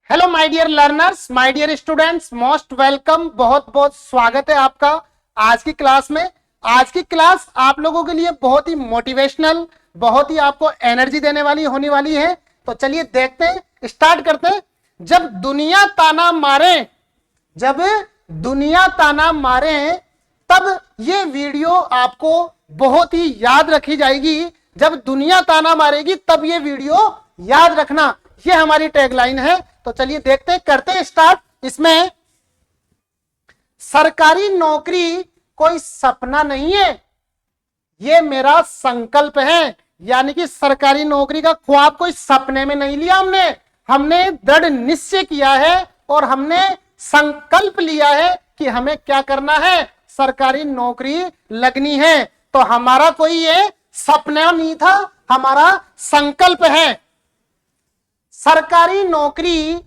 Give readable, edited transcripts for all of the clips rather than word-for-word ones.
Hello my dear learners, my dear students, most welcome. बहुत बहुत स्वागत है आपका आज की क्लास में। आज की क्लास आप लोगों के लिए बहुत ही मोटिवेशनल, बहुत ही आपको एनर्जी देने वाली होने वाली है। तो चलिए देखते हैं, स्टार्ट करते हैं। जब दुनिया ताना मारे, जब दुनिया ताना मारे, तब ये वीडियो आपको बहुत ही याद रखी जाएगी। जब दुनिया ताना मारेगी तब ये वीडियो याद रखना, ये हमारी टैगलाइन है। तो चलिए देखते हैं, करते हैं स्टार्ट। इसमें सरकारी नौकरी कोई सपना नहीं है, ये मेरा संकल्प है। यानी कि सरकारी नौकरी का ख्वाब कोई सपने में नहीं लिया हमने दृढ़ निश्चय किया है और हमने संकल्प लिया है कि हमें क्या करना है, सरकारी नौकरी लगनी है। तो हमारा कोई ये सपना नहीं था, हमारा संकल्प है। सरकारी नौकरी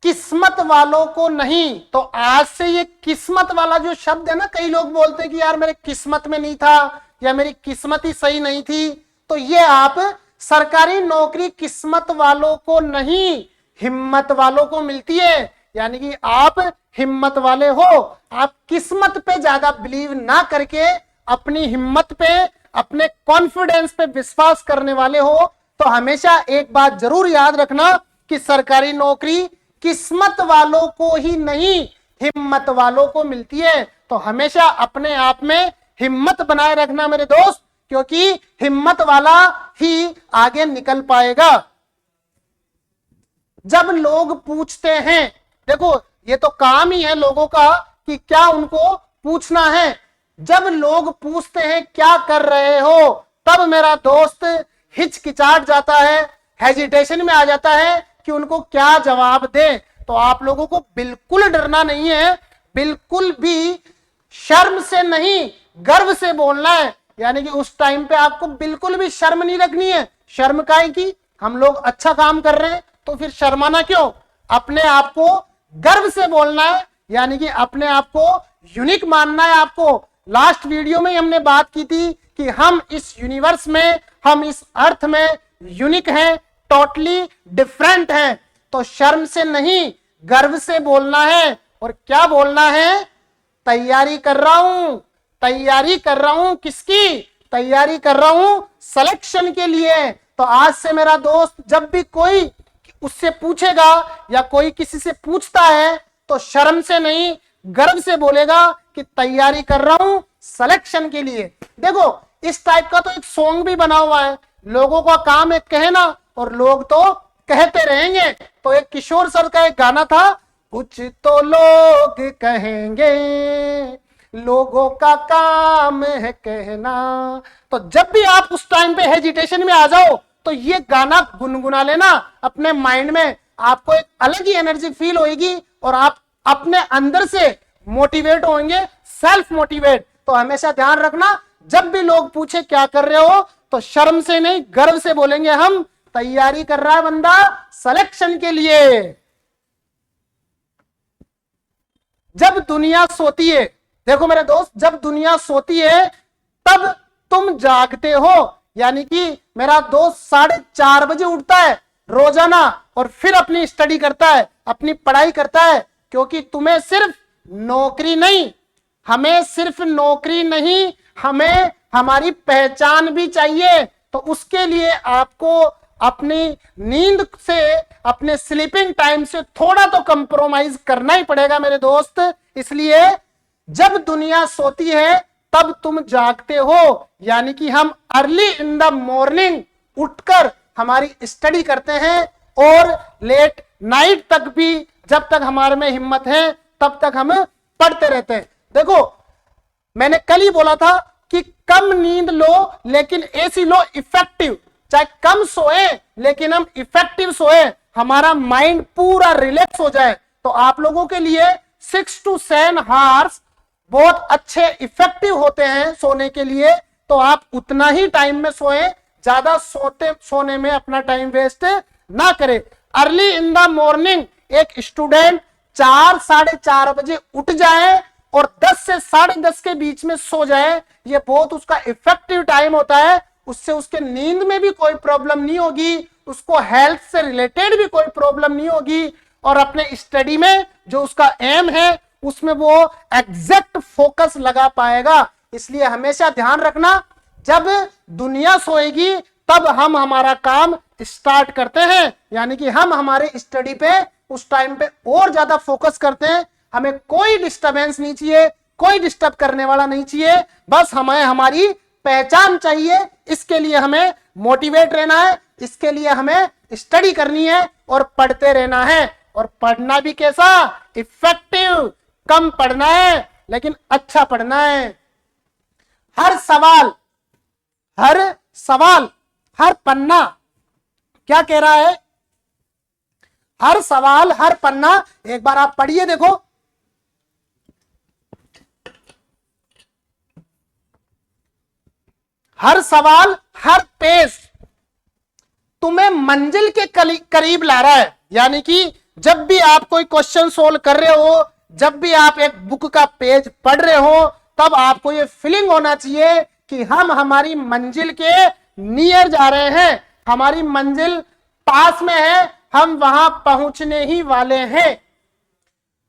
किस्मत वालों को नहीं। तो आज से ये किस्मत वाला जो शब्द है ना, कई लोग बोलते हैं कि यार मेरे किस्मत में नहीं था या मेरी किस्मत ही सही नहीं थी। तो ये आप सरकारी नौकरी किस्मत वालों को नहीं, हिम्मत वालों को मिलती है। यानी कि आप हिम्मत वाले हो, आप किस्मत पे ज्यादा बिलीव ना करके अपनी हिम्मत पे, अपने कॉन्फिडेंस पे विश्वास करने वाले हो। तो हमेशा एक बात जरूर याद रखना कि सरकारी नौकरी किस्मत वालों को ही नहीं, हिम्मत वालों को मिलती है। तो हमेशा अपने आप में हिम्मत बनाए रखना मेरे दोस्त, क्योंकि हिम्मत वाला ही आगे निकल पाएगा। जब लोग पूछते हैं, देखो ये तो काम ही है लोगों का कि क्या उनको पूछना है। जब लोग पूछते हैं क्या कर रहे हो, तब मेरा दोस्त हिचकिचाट जाता है, हेजिटेशन में आ जाता है कि उनको क्या जवाब दे। तो आप लोगों को बिल्कुल डरना नहीं है, बिल्कुल भी शर्म से नहीं, गर्व से बोलना है। यानी कि उस टाइम पे आपको बिल्कुल भी शर्म नहीं रखनी है। शर्म काहे की, हम लोग अच्छा काम कर रहे हैं तो फिर शर्माना क्यों। अपने आप को गर्व से बोलना है, यानी कि अपने आप को यूनिक मानना है आपको। लास्ट वीडियो में हमने बात की थी कि हम इस यूनिवर्स में, हम इस अर्थ में यूनिक हैं, टोटली डिफरेंट हैं। तो शर्म से नहीं, गर्व से बोलना है। और क्या बोलना है, तैयारी कर रहा हूं, तैयारी कर रहा हूं। किसकी तैयारी कर रहा हूं, सिलेक्शन के लिए। तो आज से मेरा दोस्त जब भी कोई उससे पूछेगा या कोई किसी से पूछता है तो शर्म से नहीं, गर्व से बोलेगा कि तैयारी कर रहा हूं सिलेक्शन के लिए। देखो इस टाइप का तो एक सॉन्ग भी बना हुआ है। लोगों का काम है कहना और लोग तो कहते रहेंगे। तो एक किशोर सर का एक गाना था, कुछ तो लोग कहेंगे, लोगों का काम है कहना। तो जब भी आप उस टाइम पे हेजिटेशन में आ जाओ तो ये गाना गुनगुना लेना अपने माइंड में, आपको एक अलग ही एनर्जी फील होगी और आप अपने अंदर से मोटिवेट होंगे, सेल्फ मोटिवेट। तो हमेशा ध्यान रखना, जब भी लोग पूछे क्या कर रहे हो तो शर्म से नहीं, गर्व से बोलेंगे हम तैयारी कर रहा है बंदा सिलेक्शन के लिए। जब दुनिया सोती है, देखो मेरे दोस्त, जब दुनिया सोती है तब तुम जागते हो। यानी कि मेरा दोस्त 4:30 बजे उठता है रोजाना और फिर अपनी स्टडी करता है, अपनी पढ़ाई करता है। क्योंकि तुम्हें सिर्फ नौकरी नहीं, हमें सिर्फ नौकरी नहीं, हमें हमारी पहचान भी चाहिए। तो उसके लिए आपको अपनी नींद से, अपने स्लीपिंग टाइम से थोड़ा तो कंप्रोमाइज करना ही पड़ेगा मेरे दोस्त। इसलिए जब दुनिया सोती है तब तुम जागते हो। यानी कि हम अर्ली इन द मॉर्निंग उठकर हमारी स्टडी करते हैं और लेट नाइट तक भी, जब तक हमारे में हिम्मत है तब तक हम पढ़ते रहते हैं। देखो मैंने कल ही बोला था कि कम नींद लो लेकिन ऐसी लो इफेक्टिव। चाहे कम सोए लेकिन हम इफेक्टिव सोए, हमारा माइंड पूरा रिलैक्स हो जाए। तो आप लोगों के लिए 6 to 7 आवर्स बहुत अच्छे इफेक्टिव होते हैं सोने के लिए। तो आप उतना ही टाइम में सोए, ज्यादा सोने में अपना टाइम वेस्ट ना करें। अर्ली इन द मॉर्निंग एक स्टूडेंट 4-4:30 बजे उठ जाए और 10 से 10:30 के बीच में सो जाए, ये बहुत उसका इफेक्टिव टाइम होता है। उससे उसके नींद में भी कोई प्रॉब्लम नहीं होगी, उसको हेल्थ से रिलेटेड भी कोई प्रॉब्लम नहीं होगी, और अपने स्टडी में जो उसका एम है उसमें वो एग्जैक्ट फोकस लगा पाएगा। इसलिए हमेशा ध्यान रखना, जब दुनिया सोएगी तब हम हमारा काम स्टार्ट करते हैं, यानी कि हम हमारे स्टडी पे उस टाइम पे और ज्यादा फोकस करते हैं। हमें कोई डिस्टरबेंस नहीं चाहिए, कोई डिस्टर्ब करने वाला नहीं चाहिए, बस हमें हमारी पहचान चाहिए। इसके लिए हमें मोटिवेट रहना है, इसके लिए हमें स्टडी करनी है और पढ़ते रहना है। और पढ़ना भी कैसा, इफेक्टिव, कम पढ़ना है लेकिन अच्छा पढ़ना है। हर सवाल, हर पन्ना क्या कह रहा है, हर सवाल, हर पन्ना, एक बार आप पढ़िए देखो। हर सवाल, हर पेज तुम्हें मंजिल के करीब ला रहा है। यानी कि जब भी आप कोई क्वेश्चन सोल्व कर रहे हो, जब भी आप एक बुक का पेज पढ़ रहे हो, तब आपको ये फीलिंग होना चाहिए कि हम हमारी मंजिल के नियर जा रहे हैं, हमारी मंजिल पास में है, हम वहां पहुंचने ही वाले हैं।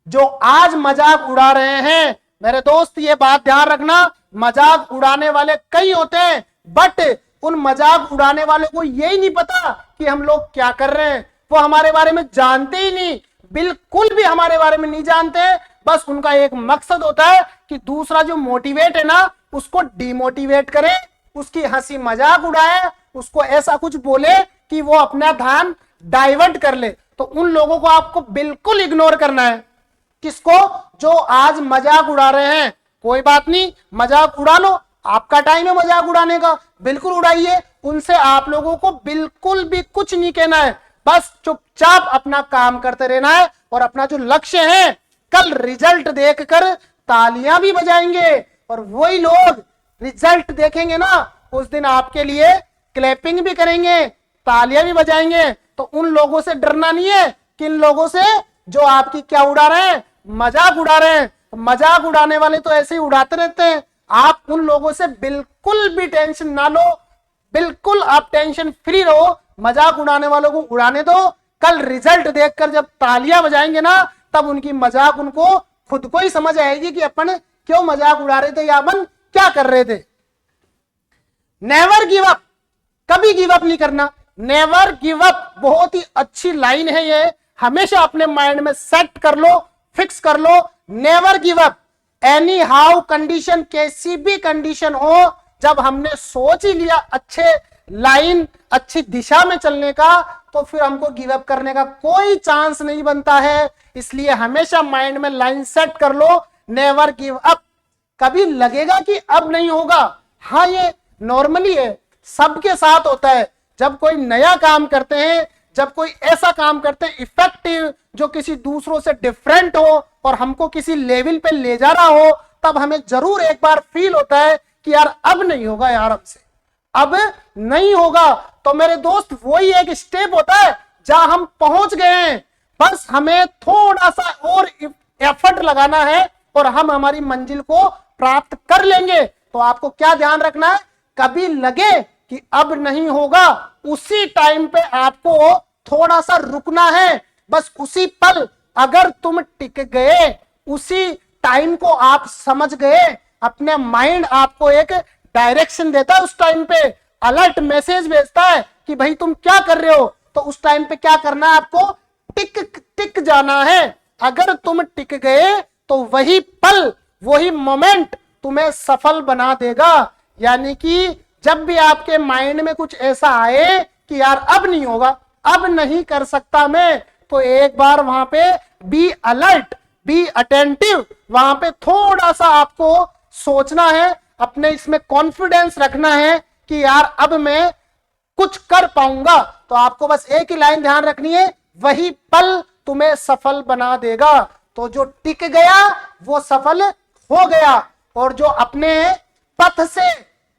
जो आज मजाक उड़ा रहे हैं मेरे दोस्त, ये बात ध्यान रखना, मजाक उड़ाने वाले कई होते हैं, बट उन मजाक उड़ाने वालों को यही नहीं पता कि हम लोग क्या कर रहे हैं। वो हमारे बारे में जानते ही नहीं, बिल्कुल भी हमारे बारे में नहीं जानते। बस उनका एक मकसद होता है कि दूसरा जो मोटिवेट है ना उसको डिमोटिवेट करे, उसकी हंसी मजाक उड़ाए, उसको ऐसा कुछ बोले कि वो अपना ध्यान डाइवर्ट कर ले। तो उन लोगों को आपको बिल्कुल इग्नोर करना है। किसको? जो आज मजाक उड़ा रहे हैं। कोई बात नहीं, मजाक उड़ा लो, आपका टाइम है मजाक उड़ाने का, बिल्कुल उड़ाइए। उनसे आप लोगों को बिल्कुल भी कुछ नहीं कहना है, बस चुपचाप अपना काम करते रहना है। और अपना जो लक्ष्य है, कल रिजल्ट देखकर तालियां भी बजाएंगे, और वही लोग रिजल्ट देखेंगे ना उस दिन आपके लिए क्लैपिंग भी करेंगे, तालियां भी बजाएंगे। तो उन लोगों से डरना नहीं है। किन लोगों से? जो आपकी क्या उड़ा रहे हैं, मजाक उड़ा रहे हैं। मजाक उड़ाने वाले तो ऐसे ही उड़ाते रहते हैं। आप उन लोगों से बिल्कुल भी टेंशन ना लो, बिल्कुल आप टेंशन फ्री रहो। मजाक उड़ाने वालों को उड़ाने दो, कल रिजल्ट देखकर जब तालियां बजाएंगे ना, तब उनकी मजाक उनको खुद को ही समझ आएगी कि अपन क्यों मजाक उड़ा रहे थे या अपन क्या कर रहे थे। नेवर गिव अप, कभी गिव अप नहीं करना। नेवर गिव अप बहुत ही अच्छी लाइन है, ये हमेशा अपने माइंड में सेट कर लो, फिक्स कर लो। Never give up, any how condition, कैसी भी कंडीशन हो, जब हमने सोच ही लिया अच्छे लाइन, अच्छी दिशा में चलने का, तो फिर हमको गिव अप करने का कोई चांस नहीं बनता है। इसलिए हमेशा माइंड में लाइन सेट कर लो, नेवर गिव अप। कभी लगेगा कि अब नहीं होगा, हाँ ये नॉर्मली है, सबके साथ होता है। जब कोई नया काम करते हैं, जब कोई ऐसा काम करते हैं इफेक्टिव, जो किसी दूसरों से डिफरेंट हो और हमको किसी लेवल पे ले जा रहा हो, तब हमें जरूर एक बार फील होता है कि यार अब नहीं होगा, यार हमसे अब नहीं होगा। तो मेरे दोस्त वही एक स्टेप होता है जहां हम पहुंच गए हैं, बस हमें थोड़ा सा और एफर्ट लगाना है और हम हमारी मंजिल को प्राप्त कर लेंगे। तो आपको क्या ध्यान रखना है, कभी लगे कि अब नहीं होगा, उसी टाइम पे आपको थोड़ा सा रुकना है। बस उसी पल अगर तुम टिक गए, उसी टाइम को आप समझ गए, अपने माइंड आपको एक डायरेक्शन देता है, उस टाइम पे अलर्ट मैसेज भेजता है कि भाई तुम क्या कर रहे हो। तो उस टाइम पे क्या करना है, आपको टिक जाना है। अगर तुम टिक गए तो वही पल, वही मोमेंट तुम्हें सफल बना देगा। यानी कि जब भी आपके माइंड में कुछ ऐसा आए कि यार अब नहीं होगा, अब नहीं कर सकता मैं, तो एक बार वहां पे बी अलर्ट, बी अटेंटिव, वहां पे थोड़ा सा आपको सोचना है, अपने इसमें कॉन्फिडेंस रखना है कि यार अब मैं कुछ कर पाऊंगा। तो आपको बस एक ही लाइन ध्यान रखनी है, वही पल तुम्हें सफल बना देगा। तो जो टिक गया वो सफल हो गया, और जो अपने पथ से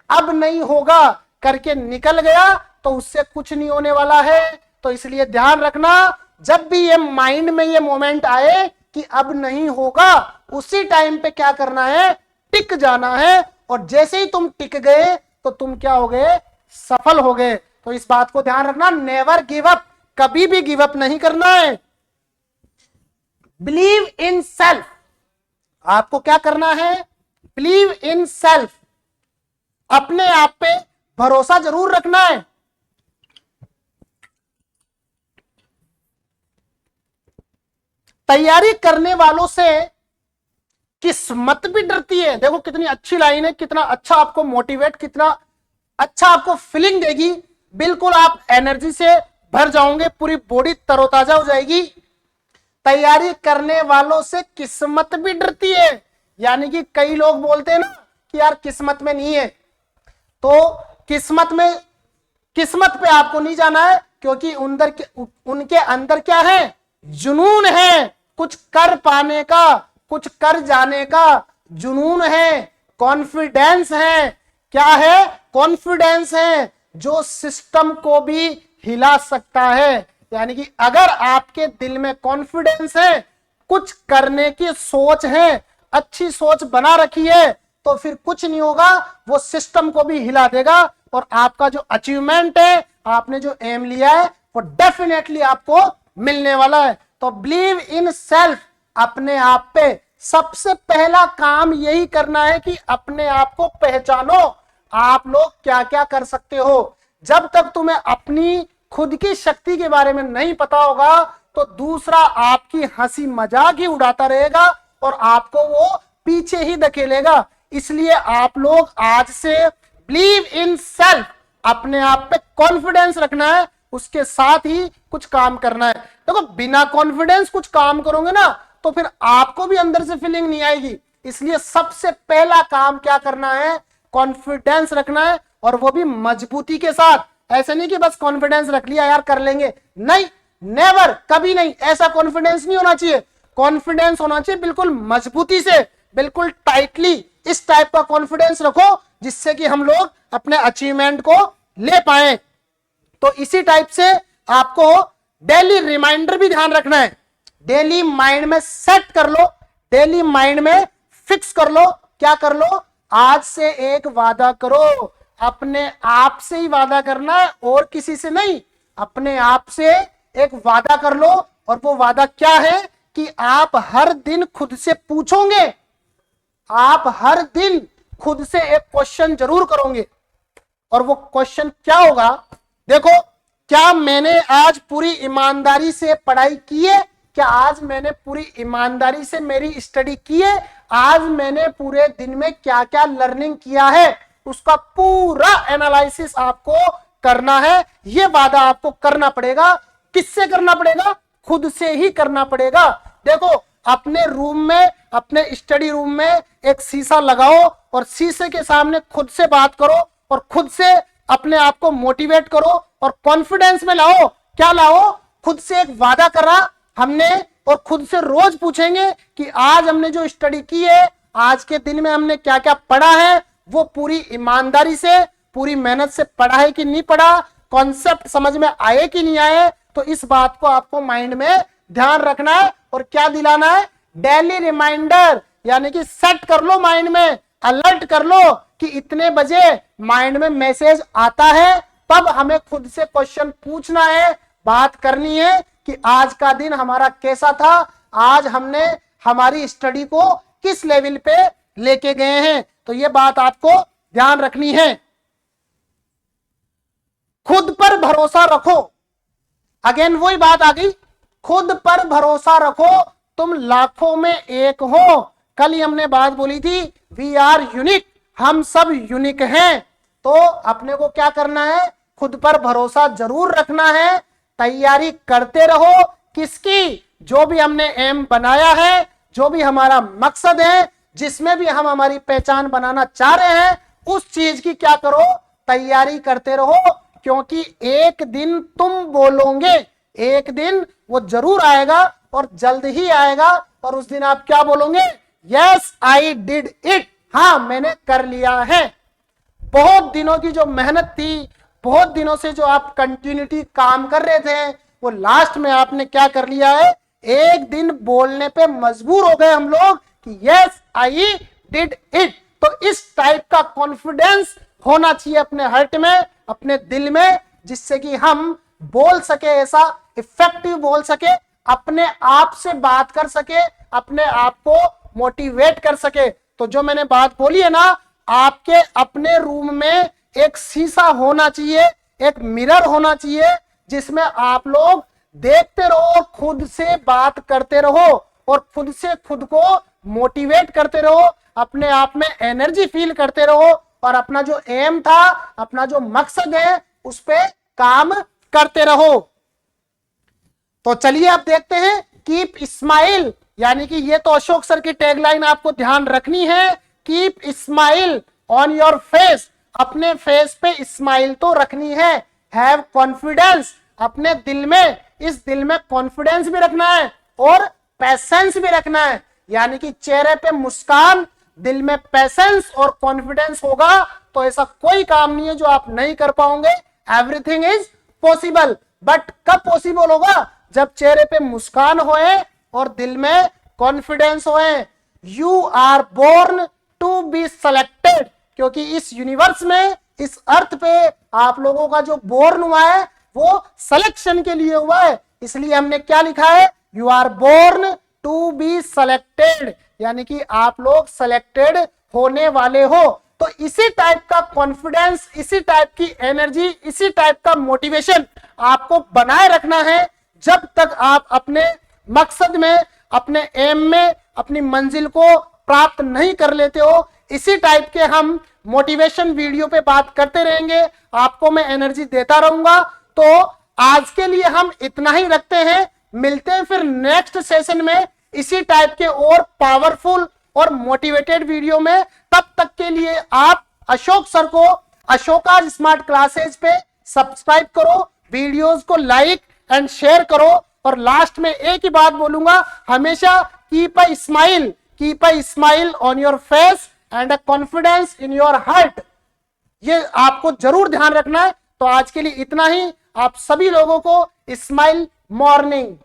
अब नहीं होगा करके निकल गया, तो उससे कुछ नहीं होने वाला है। तो इसलिए ध्यान रखना, जब भी ये माइंड में ये मोमेंट आए कि अब नहीं होगा, उसी टाइम पे क्या करना है, टिक जाना है। और जैसे ही तुम टिक गए तो तुम क्या हो गए, सफल हो गए। तो इस बात को ध्यान रखना, नेवर गिव अप, कभी भी गिव अप नहीं करना है। Believe in self. आपको क्या करना है? बिलीव इन सेल्फ, अपने आप पे भरोसा जरूर रखना है। तैयारी करने वालों से किस्मत भी डरती है। देखो कितनी अच्छी लाइन है, कितना अच्छा आपको मोटिवेट, कितना अच्छा आपको फीलिंग देगी। बिल्कुल आप एनर्जी से भर जाओगे, पूरी बॉडी तरोताजा हो जाएगी। तैयारी करने वालों से किस्मत भी डरती है। यानी कि कई लोग बोलते हैं ना कि यार किस्मत में नहीं है, तो किस्मत पे आपको नहीं जाना है, क्योंकि उनके अंदर क्या है? जुनून है, कुछ कर पाने का, कुछ कर जाने का जुनून है, कॉन्फिडेंस है। क्या है? कॉन्फिडेंस है, जो सिस्टम को भी हिला सकता है। यानी कि अगर आपके दिल में कॉन्फिडेंस है, कुछ करने की सोच है, अच्छी सोच बना रखी है, तो फिर कुछ नहीं होगा, वो सिस्टम को भी हिला देगा और आपका जो अचीवमेंट है, आपने जो एम लिया है, वो डेफिनेटली आपको मिलने वाला है। तो बिलीव इन सेल्फ, अपने आप पे सबसे पहला काम यही करना है कि अपने आप को पहचानो, आप लोग क्या क्या कर सकते हो। जब तक तुम्हें अपनी खुद की शक्ति के बारे में नहीं पता होगा, तो दूसरा आपकी हंसी मजाक ही उड़ाता रहेगा और आपको वो पीछे ही धकेलेगा। इसलिए आप लोग आज से बिलीव इन सेल्फ, अपने आप पे कॉन्फिडेंस रखना है, उसके साथ ही कुछ काम करना है। देखो बिना कॉन्फिडेंस कुछ काम करोगे ना, तो फिर आपको भी अंदर से फीलिंग नहीं आएगी। इसलिए सबसे पहला काम क्या करना है? कॉन्फिडेंस रखना है, और वो भी मजबूती के साथ। ऐसे नहीं कि बस कॉन्फिडेंस रख लिया यार कर लेंगे, नहीं, नेवर, कभी नहीं। ऐसा कॉन्फिडेंस नहीं होना चाहिए। कॉन्फिडेंस होना चाहिए बिल्कुल मजबूती से, बिल्कुल टाइटली। इस टाइप का कॉन्फिडेंस रखो जिससे कि हम लोग अपने अचीवमेंट को ले पाए। तो इसी टाइप से आपको डेली रिमाइंडर भी ध्यान रखना है। डेली माइंड में सेट कर लो, डेली माइंड में फिक्स कर लो। क्या कर लो? आज से एक वादा करो, अपने आप से ही वादा करना है और किसी से नहीं। अपने आप से एक वादा कर लो, और वो वादा क्या है कि आप हर दिन खुद से पूछोगे, आप हर दिन खुद से एक क्वेश्चन जरूर करोगे। और वो क्वेश्चन क्या होगा? देखो, क्या मैंने आज पूरी ईमानदारी से पढ़ाई की है? क्या आज मैंने पूरी ईमानदारी से मेरी स्टडी की है? आज मैंने पूरे दिन में क्या क्या लर्निंग किया है? उसका पूरा एनालिसिस आपको करना है। ये वादा आपको करना पड़ेगा। किससे करना पड़ेगा? खुद से ही करना पड़ेगा। देखो अपने रूम में, अपने स्टडी रूम में एक शीशा लगाओ और शीशे के सामने खुद से बात करो और खुद से अपने आप को मोटिवेट करो और कॉन्फिडेंस में लाओ। क्या लाओ? खुद से एक वादा करा हमने, और खुद से रोज पूछेंगे कि आज हमने जो स्टडी की है, आज के दिन में हमने क्या क्या पढ़ा है, वो पूरी ईमानदारी से, पूरी मेहनत से पढ़ा है कि नहीं पढ़ा, कॉन्सेप्ट समझ में आए कि नहीं आए। तो इस बात को आपको माइंड में ध्यान रखना है और क्या दिलाना है? डेली रिमाइंडर, यानी कि सेट कर लो माइंड में, अलर्ट कर लो कि इतने बजे माइंड में मैसेज आता है, तब हमें खुद से क्वेश्चन पूछना है, बात करनी है कि आज का दिन हमारा कैसा था, आज हमने हमारी स्टडी को किस लेवल पे लेके गए हैं। तो ये बात आपको ध्यान रखनी है। खुद पर भरोसा रखो। अगेन वही बात आ गई, खुद पर भरोसा रखो, तुम लाखों में एक हो। कल ही हमने बात बोली थी, वी आर यूनिक, हम सब यूनिक हैं। तो अपने को क्या करना है? खुद पर भरोसा जरूर रखना है। तैयारी करते रहो। किसकी? जो भी हमने एम बनाया है, जो भी हमारा मकसद है, जिसमें भी हम हमारी पहचान बनाना चाह रहे हैं, उस चीज की क्या करो? तैयारी करते रहो, क्योंकि एक दिन तुम बोलोगे, एक दिन वो जरूर आएगा और जल्द ही आएगा, और उस दिन आप क्या बोलोगे? यस आई डिड इट, हाँ मैंने कर लिया है। बहुत दिनों की जो मेहनत थी, बहुत दिनों से जो आप कंटिन्यूटी काम कर रहे थे, वो लास्ट में आपने क्या कर लिया है? एक दिन बोलने पे मजबूर हो गए हम लोग कि यस आई डिड इट। तो इस टाइप का कॉन्फिडेंस होना चाहिए अपने हार्ट में, अपने दिल में, जिससे कि हम बोल सके, ऐसा इफेक्टिव बोल सके, अपने आप से बात कर सके, अपने आप को मोटिवेट कर सके। तो जो मैंने बात बोली है ना, आपके अपने रूम में एक शीशा होना चाहिए, एक मिरर होना चाहिए, जिसमें आप लोग देखते रहो, खुद से बात करते रहो और खुद से खुद को मोटिवेट करते रहो, अपने आप में एनर्जी फील करते रहो और अपना जो एम था, अपना जो मकसद है, उस पे काम करते रहो। तो चलिए अब देखते हैं कीप स्माइल, यानी कि ये तो अशोक सर की टैगलाइन आपको ध्यान रखनी है, keep smile on your face, अपने फेस पे स्माइल तो रखनी है। हैव कॉन्फिडेंस, अपने दिल में, इस दिल में कॉन्फिडेंस भी रखना है और पैसेंस भी रखना है, यानी कि चेहरे पे मुस्कान, दिल में पैसेंस और कॉन्फिडेंस होगा तो ऐसा कोई काम नहीं है जो आप नहीं कर पाओगे। एवरीथिंग इज पॉसिबल, बट कब पॉसिबल होगा? जब चेहरे पे मुस्कान होए और दिल में कॉन्फिडेंस होए। You are born to be selected, क्योंकि इस यूनिवर्स में, इस अर्थ पे आप लोगों का जो बोर्न हुआ है वो सिलेक्शन के लिए हुआ है, इसलिए हमने क्या लिखा है? You are born to be selected, यानी कि आप लोग सेलेक्टेड होने वाले हो। तो इसी टाइप का कॉन्फिडेंस, इसी टाइप की एनर्जी, इसी टाइप का मोटिवेशन आपको बनाए रखना है जब तक आप अपने मकसद में, अपने एम में, अपनी मंजिल को प्राप्त नहीं कर लेते हो। इसी टाइप के हम मोटिवेशन वीडियो पे बात करते रहेंगे, आपको मैं एनर्जी देता रहूंगा। तो आज के लिए हम इतना ही रखते हैं, मिलते हैं फिर नेक्स्ट सेशन में इसी टाइप के और पावरफुल और मोटिवेटेड वीडियो में। तब तक के लिए आप अशोक सर को अशोका स्मार्ट क्लासेज पे सब्सक्राइब करो, वीडियोस को लाइक एंड शेयर करो, और लास्ट में एक ही बात बोलूंगा, हमेशा keep a smile on your face and a confidence in your heart, ये आपको जरूर ध्यान रखना है। तो आज के लिए इतना ही, आप सभी लोगों को स्माइल मॉर्निंग।